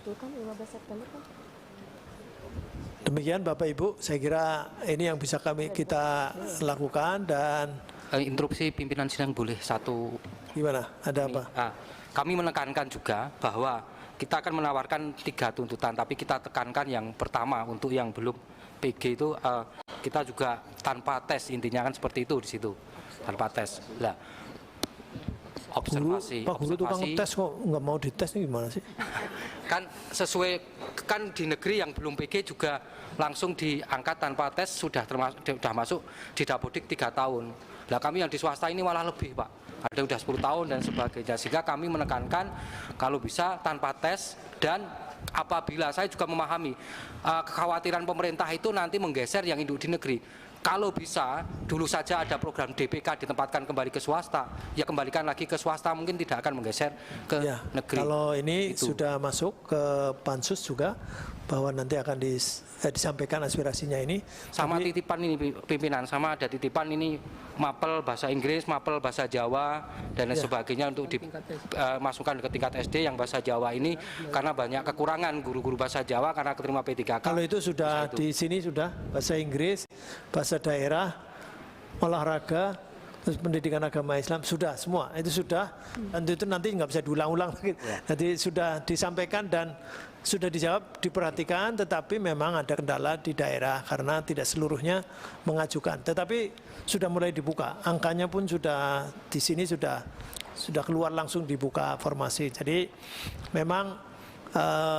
Itu kan 15 September kan. Demikian Bapak Ibu, saya kira ini yang bisa kita lakukan. Dan interupsi pimpinan sidang boleh satu. Gimana? Ada apa? Kami menekankan juga bahwa kita akan menawarkan 3 tuntutan, tapi kita tekankan yang pertama untuk yang belum PG itu kita juga tanpa tes, intinya kan seperti itu di situ, tanpa tes. Lah, observasi. Pak Guru tukang tes kok nggak mau dites nih, gimana sih? Kan sesuai, kan di negeri yang belum PG juga langsung diangkat tanpa tes, sudah masuk di Dapodik 3 tahun. Nah kami yang di swasta ini malah lebih Pak, ada yang udah 10 tahun dan sebagainya, sehingga kami menekankan kalau bisa tanpa tes. Dan apabila saya juga memahami kekhawatiran pemerintah itu nanti menggeser yang induk di negeri. Kalau bisa dulu saja ada program DPK ditempatkan kembali ke swasta, ya kembalikan lagi ke swasta, mungkin tidak akan menggeser ke negeri. Kalau ini itu sudah masuk ke Pansus juga, bahwa nanti akan disampaikan aspirasinya ini. Sama titipan ini pimpinan, sama ada titipan ini mapel bahasa Inggris, mapel bahasa Jawa dan lain sebagainya untuk dimasukkan ke tingkat SD yang bahasa Jawa ini, karena banyak kekurangan guru-guru bahasa Jawa karena keterima P3K. Kalau itu sudah di sini sudah bahasa Inggris, bahasa daerah, olahraga, terus pendidikan agama Islam, sudah semua itu sudah. Dan itu nanti nggak bisa diulang-ulang lagi. Jadi sudah disampaikan dan sudah dijawab, diperhatikan, tetapi memang ada kendala di daerah karena tidak seluruhnya mengajukan. Tetapi sudah mulai dibuka, angkanya pun sudah di sini sudah keluar langsung dibuka formasi. Jadi memang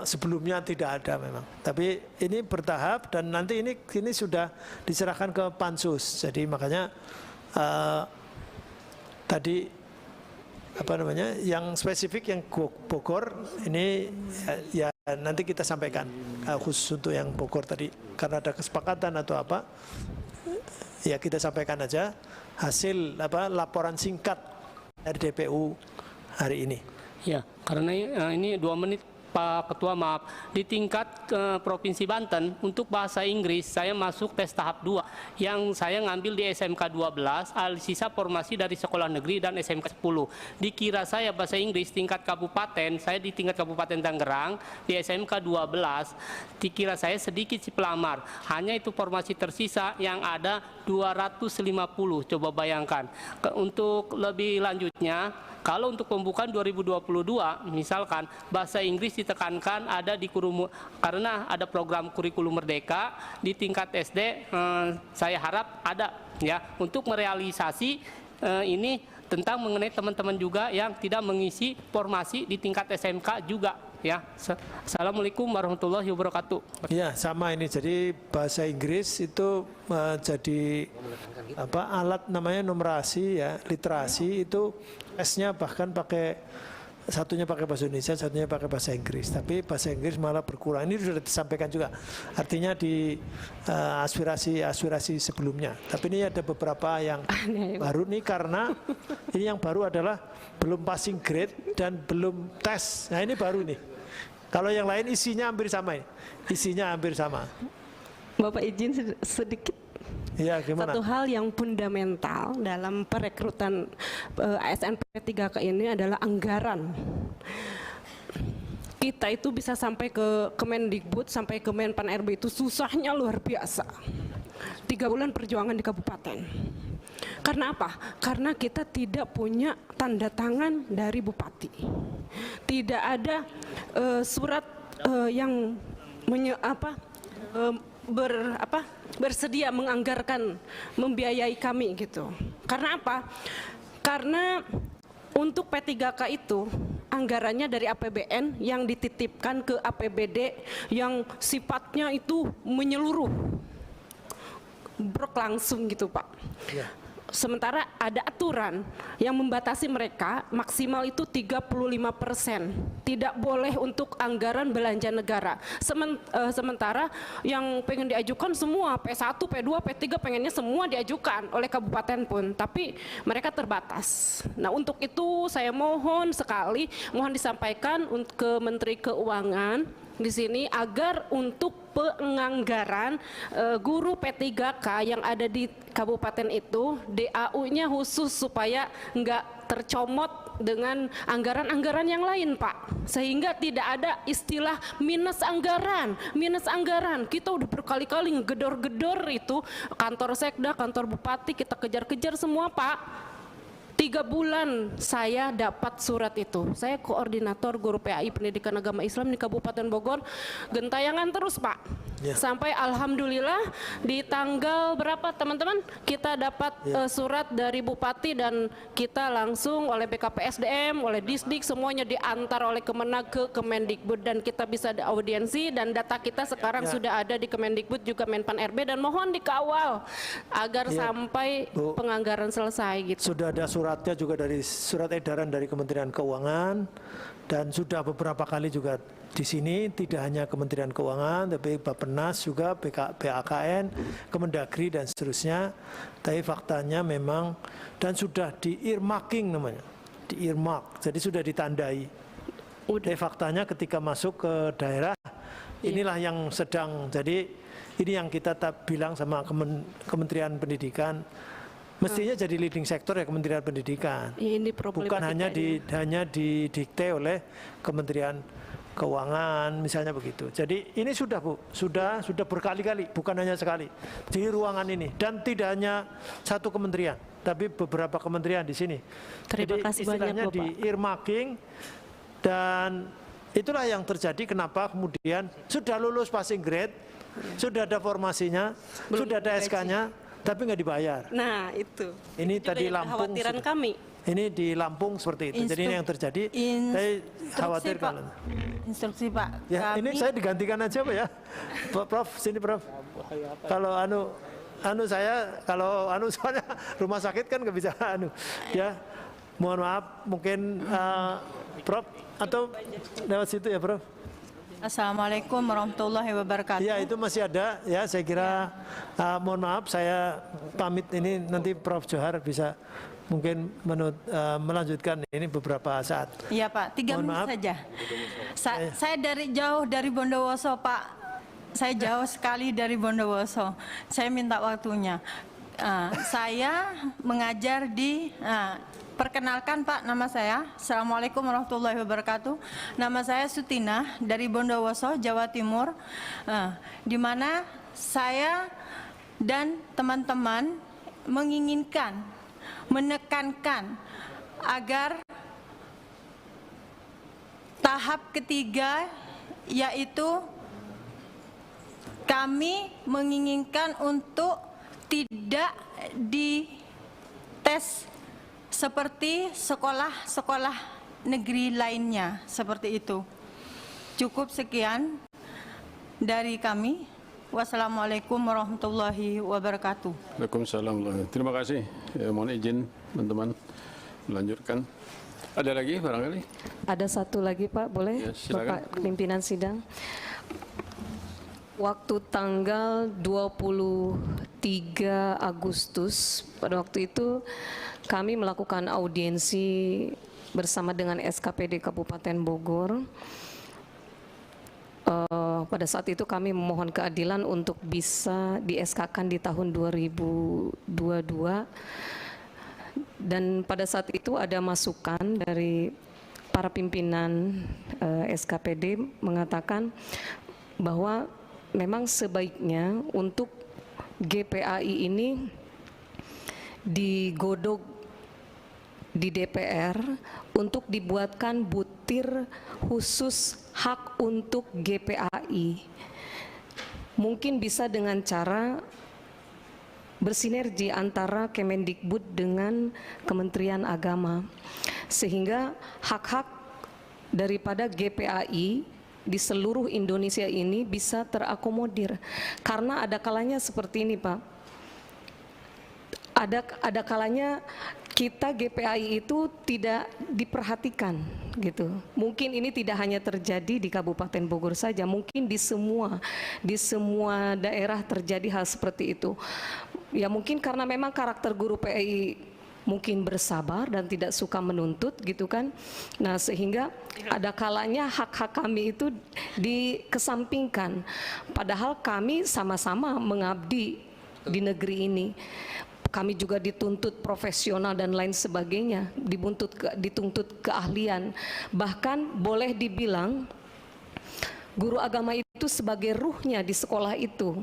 sebelumnya tidak ada memang. Tapi ini bertahap dan nanti ini sudah diserahkan ke Pansus. Jadi makanya tadi apa namanya, yang spesifik yang Bogor ini ya nanti kita sampaikan khusus untuk yang Bogor tadi, karena ada kesepakatan atau apa ya kita sampaikan aja hasil laporan singkat dari DPU hari ini. Ya, karena ini 2 menit Pak Ketua, maaf. Di tingkat Provinsi Banten untuk bahasa Inggris saya masuk tes tahap 2 yang saya ngambil di SMK 12, sisa formasi dari sekolah negeri dan SMK 10. Dikira saya bahasa Inggris tingkat kabupaten, saya di tingkat Kabupaten Tangerang di SMK 12, dikira saya sedikit si pelamar. Hanya itu formasi tersisa yang ada 250, coba bayangkan. Untuk lebih lanjutnya, kalau untuk pembukaan 2022, misalkan bahasa Inggris ditekankan ada di karena ada program kurikulum merdeka di tingkat SD, saya harap ada ya untuk merealisasi ini tentang mengenai teman-teman juga yang tidak mengisi formasi di tingkat SMK juga ya. Assalamualaikum warahmatullahi wabarakatuh. Ya sama ini, jadi bahasa Inggris itu jadi alat namanya numerasi ya, literasi itu tesnya bahkan satunya pakai bahasa Indonesia, satunya pakai bahasa Inggris. Tapi bahasa Inggris malah berkurang. Ini sudah disampaikan juga. Artinya di aspirasi sebelumnya. Tapi ini ada beberapa yang baru nih, karena ini yang baru adalah belum passing grade dan belum tes. Nah ini baru nih. Kalau yang lain isinya hampir sama. Isinya hampir sama. Bapak izin sedikit. Ya, gimana? Satu hal yang fundamental dalam perekrutan ASN P3K ini adalah anggaran. Kita itu bisa sampai ke Kemendikbud, sampai ke Menpan RB itu susahnya luar biasa. 3 bulan perjuangan di kabupaten. Karena apa? Karena kita tidak punya tanda tangan dari bupati. Tidak ada surat yang bersedia menganggarkan, membiayai kami gitu. Karena apa? Karena untuk P3K itu anggarannya dari APBN yang dititipkan ke APBD yang sifatnya itu menyeluruh, berlangsung gitu Pak. Ya. Sementara ada aturan yang membatasi mereka maksimal itu 35%. Tidak boleh untuk anggaran belanja negara. Sementara yang pengen diajukan semua P1, P2, P3 pengennya semua diajukan oleh kabupaten pun. Tapi mereka terbatas. Nah untuk itu saya mohon sekali, mohon disampaikan ke Menteri Keuangan di sini agar untuk penganggaran guru P3K yang ada di kabupaten itu DAU-nya khusus supaya nggak tercomot dengan anggaran-anggaran yang lain, Pak, sehingga tidak ada istilah minus anggaran. Kita udah berkali-kali ngegedor-gedor itu kantor sekda, kantor bupati, kita kejar-kejar semua, Pak. 3 bulan saya dapat surat itu. Saya koordinator guru PAI Pendidikan Agama Islam di Kabupaten Bogor, gentayangan terus, Pak. Ya. Sampai alhamdulillah di tanggal berapa teman-teman kita dapat surat dari bupati dan kita langsung oleh BKPSDM, oleh Disdik semuanya diantar oleh Kemenag ke Kemendikbud dan kita bisa ada audiensi dan data kita sekarang sudah ada di Kemendikbud juga Menpan RB dan mohon dikawal agar sampai Bu, penganggaran selesai gitu. sudah ada suratnya juga dari surat edaran dari Kementerian Keuangan dan sudah beberapa kali juga di sini tidak hanya Kementerian Keuangan tapi Bappenas juga BAKN, Kemendagri dan seterusnya. Tapi faktanya memang dan sudah di earmarking namanya, di earmark, jadi sudah ditandai. Tapi faktanya ketika masuk ke daerah inilah yang sedang, jadi ini yang kita bilang sama Kementerian Pendidikan. Mestinya jadi leading sektor ya Kementerian Pendidikan. Ini Bukan hanya didikte oleh Kementerian Keuangan misalnya begitu. Jadi ini sudah Bu, sudah berkali-kali, bukan hanya sekali di ruangan ini dan tidak hanya satu kementerian, tapi beberapa kementerian di sini. Terima kasih banyak, Bapak. Di earmarking dan itulah yang terjadi kenapa kemudian sudah lulus passing grade, sudah ada formasinya, sudah ada SK-nya, tapi nggak dibayar. Nah itu. Ini Itu tadi yang Lampung. kekhawatiran kami. Ini di Lampung seperti itu. Jadi ini yang terjadi. Saya khawatir Pak. kalau. Instruksi Pak. Ya, Kami- ini saya digantikan aja Pak ya. Prof, sini Prof. Kalau saya kalau soalnya rumah sakit kan nggak bisa ya. Mohon maaf, mungkin Prof atau lewat situ ya Prof. Assalamualaikum warahmatullahi wabarakatuh. Ya itu masih ada ya, saya kira mohon maaf saya pamit ini nanti Prof Johar bisa mungkin melanjutkan ini beberapa saat. Iya Pak, 3 Mohon menit maaf. saja. Saya jauh dari Bondowoso Pak. Saya jauh sekali dari Bondowoso. Saya minta waktunya. Saya mengajar di perkenalkan Pak, nama saya. Assalamualaikum warahmatullahi wabarakatuh. Nama saya Sutina dari Bondowoso, Jawa Timur. Di mana saya dan teman-teman menginginkan, menekankan agar tahap ketiga yaitu kami menginginkan untuk tidak dites seperti sekolah-sekolah negeri lainnya, seperti itu. Cukup sekian dari kami. Wassalamualaikum warahmatullahi wabarakatuh. Waalaikumsalam. Terima kasih. Mohon izin teman-teman melanjutkan. Ada lagi barangkali? Ada satu lagi Pak, boleh? Ya, silakan. Bapak pimpinan sidang. Waktu tanggal 23 Agustus, pada waktu itu kami melakukan audiensi bersama dengan SKPD Kabupaten Bogor. Pada saat itu kami memohon keadilan untuk bisa di SK-kan di tahun 2022 dan pada saat itu ada masukan dari para pimpinan SKPD mengatakan bahwa memang sebaiknya untuk GPAI ini digodok di DPR untuk dibuatkan butir khusus hak untuk GPAI. Mungkin bisa dengan cara bersinergi antara Kemendikbud dengan Kementerian Agama, sehingga hak-hak daripada GPAI di seluruh Indonesia ini bisa terakomodir. Karena ada kalanya seperti ini Pak, ada kalanya kita GPAI itu tidak diperhatikan gitu. Mungkin ini tidak hanya terjadi di Kabupaten Bogor saja, mungkin di semua daerah terjadi hal seperti itu. Ya mungkin karena memang karakter guru PAI mungkin bersabar dan tidak suka menuntut gitu kan. Nah, sehingga ada kalanya hak-hak kami itu dikesampingkan. Padahal kami sama-sama mengabdi di negeri ini. Kami juga dituntut profesional dan lain sebagainya, dituntut keahlian. Bahkan boleh dibilang guru agama itu sebagai ruhnya di sekolah itu.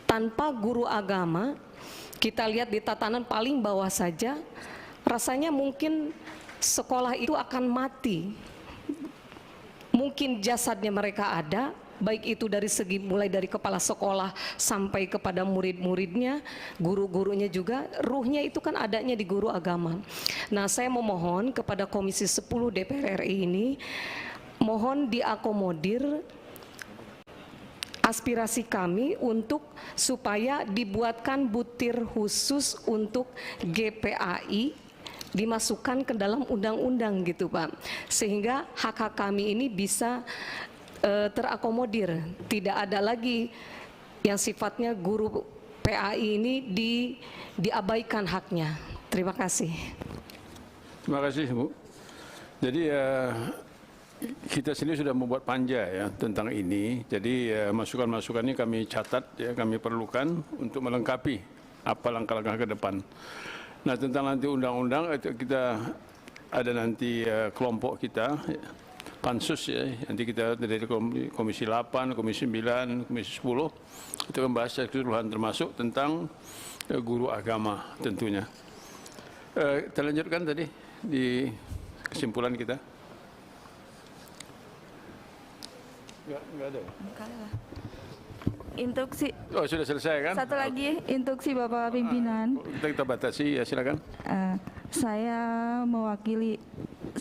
Tanpa guru agama, kita lihat di tatanan paling bawah saja, rasanya mungkin sekolah itu akan mati. Mungkin jasadnya mereka ada, baik itu dari segi mulai dari kepala sekolah sampai kepada murid-muridnya, guru-gurunya juga, ruhnya itu kan adanya di guru agama. Nah, saya memohon kepada Komisi 10 DPR RI ini, mohon diakomodir aspirasi kami untuk supaya dibuatkan butir khusus untuk GPAI, dimasukkan ke dalam undang-undang gitu Pak, sehingga hak-hak kami ini bisa terakomodir, tidak ada lagi yang sifatnya guru PAI ini diabaikan haknya. Terima kasih. Terima kasih Bu. Jadi kita sendiri sudah membuat panja ya tentang ini. Jadi masukan-masukan ini kami catat ya, kami perlukan untuk melengkapi apa langkah-langkah ke depan. Nah, tentang nanti undang-undang kita ada nanti kelompok kita pansus ya, nanti kita dari Komisi 8, Komisi 9, Komisi 10 itu membahas keseluruhan termasuk tentang guru agama tentunya. Kita lanjutkan tadi di kesimpulan kita. Enggak ada. Instruksi. Oh, sudah selesai kan? Satu lagi instruksi Bapak Pimpinan. Kita batasi ya, silakan. Saya mewakili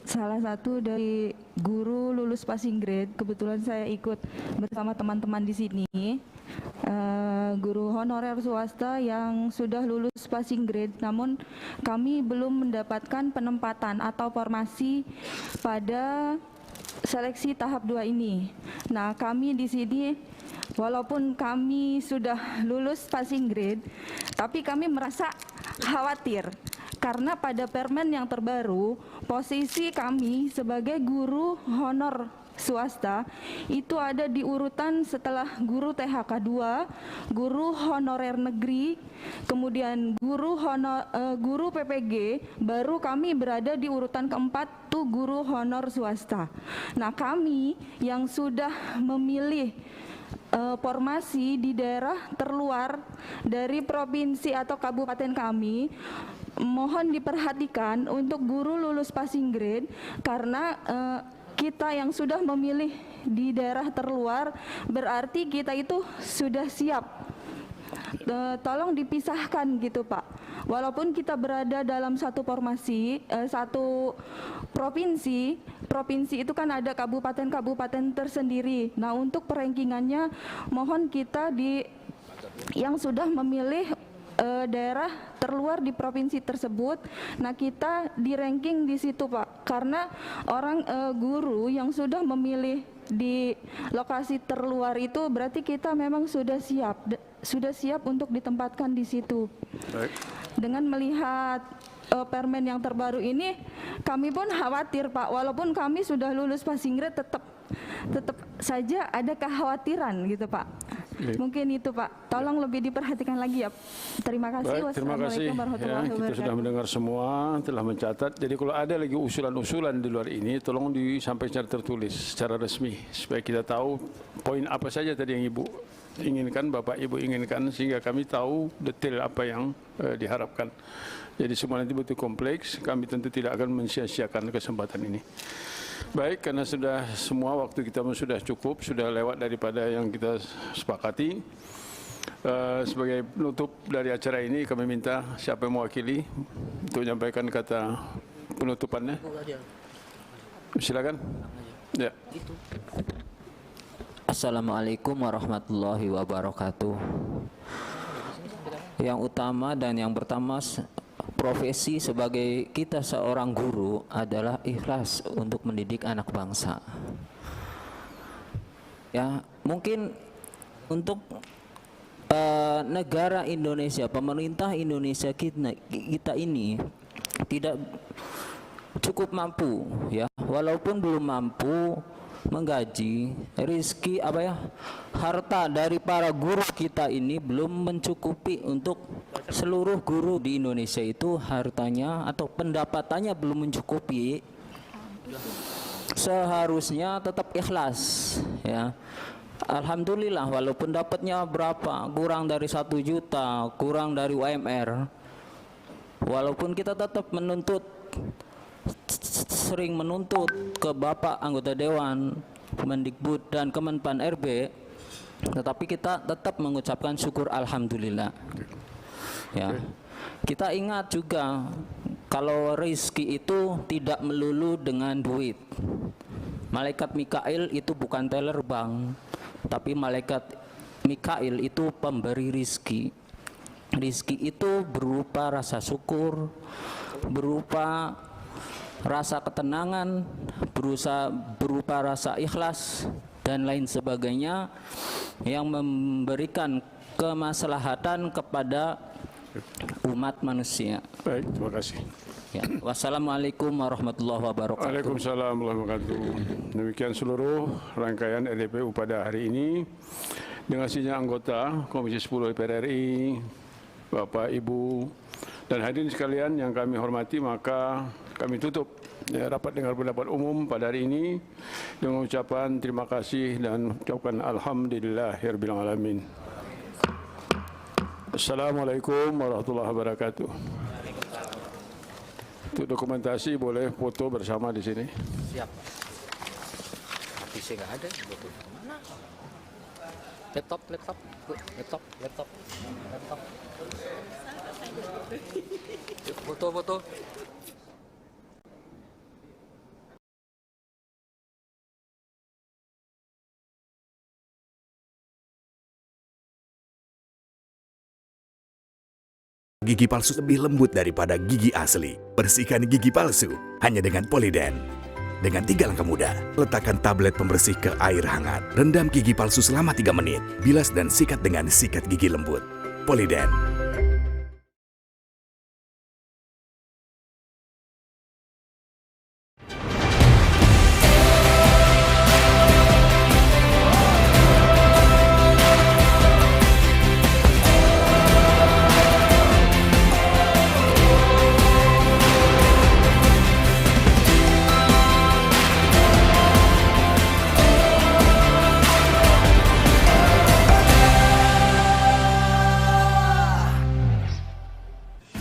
salah satu dari guru lulus passing grade. Kebetulan saya ikut bersama teman-teman di sini. Guru honorer swasta yang sudah lulus passing grade, namun kami belum mendapatkan penempatan atau formasi pada seleksi tahap 2 ini. Nah, kami di sini walaupun kami sudah lulus passing grade, tapi kami merasa khawatir karena pada permen yang terbaru, posisi kami sebagai guru honor swasta itu ada di urutan setelah guru THK 2, guru honorer negeri, kemudian guru PPG, baru kami berada di urutan keempat tuh guru honor swasta. Nah, kami yang sudah memilih formasi di daerah terluar dari provinsi atau kabupaten kami, mohon diperhatikan untuk guru lulus passing grade karena kita yang sudah memilih di daerah terluar berarti kita itu sudah siap. Tolong dipisahkan gitu Pak. Walaupun kita berada dalam satu formasi, satu provinsi itu kan ada kabupaten-kabupaten tersendiri. Nah, untuk perankingannya mohon kita yang sudah memilih daerah terluar di provinsi tersebut, nah kita di ranking di situ Pak, karena orang guru yang sudah memilih di lokasi terluar itu berarti kita memang sudah siap untuk ditempatkan di situ. Baik. Dengan melihat permen yang terbaru ini, kami pun khawatir Pak, walaupun kami sudah lulus passing grade tetap saja ada kekhawatiran gitu Pak. Mungkin itu Pak, tolong lebih diperhatikan lagi ya. Terima kasih. Baik, terima kasih. Kita sudah mendengar semua, telah mencatat. Jadi kalau ada lagi usulan-usulan di luar ini, tolong disampaikan secara tertulis, secara resmi, supaya kita tahu poin apa saja tadi yang Ibu inginkan, Bapak Ibu inginkan, sehingga kami tahu detail apa yang diharapkan. Jadi semua nanti betul kompleks, kami tentu tidak akan mensia-siakan kesempatan ini. Baik, karena sudah semua waktu kita sudah cukup, sudah lewat daripada yang kita sepakati. Sebagai penutup dari acara ini, kami minta siapa yang mewakili untuk menyampaikan kata penutupannya. Silakan. Ya. Assalamualaikum warahmatullahi wabarakatuh. Yang utama dan yang pertama, profesi sebagai kita seorang guru adalah ikhlas untuk mendidik anak bangsa. Ya, mungkin untuk negara Indonesia, pemerintah Indonesia kita ini tidak cukup mampu ya, walaupun belum mampu menggaji, rizki harta dari para guru kita ini belum mencukupi untuk seluruh guru di Indonesia itu, hartanya atau pendapatannya belum mencukupi. Seharusnya tetap ikhlas ya. Alhamdulillah walaupun dapatnya berapa, kurang dari 1 juta, kurang dari UMR, walaupun kita tetap sering menuntut ke Bapak anggota Dewan, Kemendikbud dan Kemenpan RB, tetapi kita tetap mengucapkan syukur alhamdulillah. Ya. Kita ingat juga kalau rezeki itu tidak melulu dengan duit. Malaikat Mikail itu bukan teller bank, tapi malaikat Mikail itu pemberi rizki. Rizki itu berupa rasa syukur, berupa rasa ketenangan, berupa rasa ikhlas dan lain sebagainya yang memberikan kemaslahatan kepada umat manusia. Baik, terima kasih. Ya, wassalamualaikum warahmatullahi wabarakatuh. Waalaikumsalam warahmatullahi wabarakatuh. Demikian seluruh rangkaian RDPU pada hari ini. Dengan sidang anggota Komisi 10 DPR RI, Bapak, Ibu, dan hadirin sekalian yang kami hormati, maka kami tutup rapat dengar pendapat umum pada hari ini dengan ucapan terima kasih dan ucapkan alhamdulillahirabbil alamin. Assalamualaikum warahmatullahi wabarakatuh. Untuk dokumentasi boleh foto bersama di sini. Siap. PC nggak ada, foto mana? Laptop. Foto. Gigi palsu lebih lembut daripada gigi asli. Bersihkan gigi palsu hanya dengan Poliden. Dengan 3 langkah mudah, letakkan tablet pembersih ke air hangat. Rendam gigi palsu selama 3 menit. Bilas dan sikat dengan sikat gigi lembut. Poliden.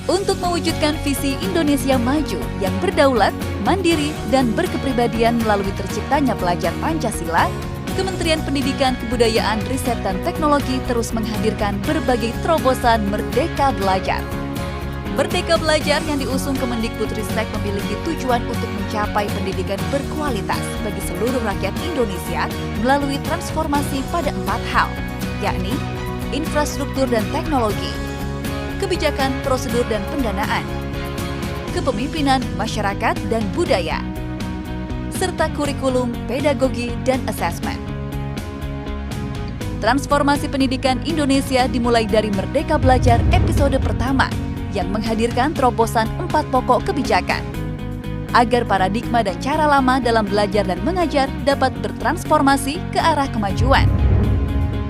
Untuk mewujudkan visi Indonesia maju yang berdaulat, mandiri, dan berkepribadian melalui terciptanya pelajar Pancasila, Kementerian Pendidikan, Kebudayaan, Riset, dan Teknologi terus menghadirkan berbagai terobosan Merdeka Belajar. Merdeka Belajar yang diusung Kemendikbudristek memiliki tujuan untuk mencapai pendidikan berkualitas bagi seluruh rakyat Indonesia melalui transformasi pada 4 hal, yakni infrastruktur dan teknologi, kebijakan, prosedur, dan pendanaan, kepemimpinan, masyarakat, dan budaya, serta kurikulum, pedagogi, dan asesmen. Transformasi pendidikan Indonesia dimulai dari Merdeka Belajar episode pertama yang menghadirkan terobosan 4 pokok kebijakan agar paradigma dan cara lama dalam belajar dan mengajar dapat bertransformasi ke arah kemajuan.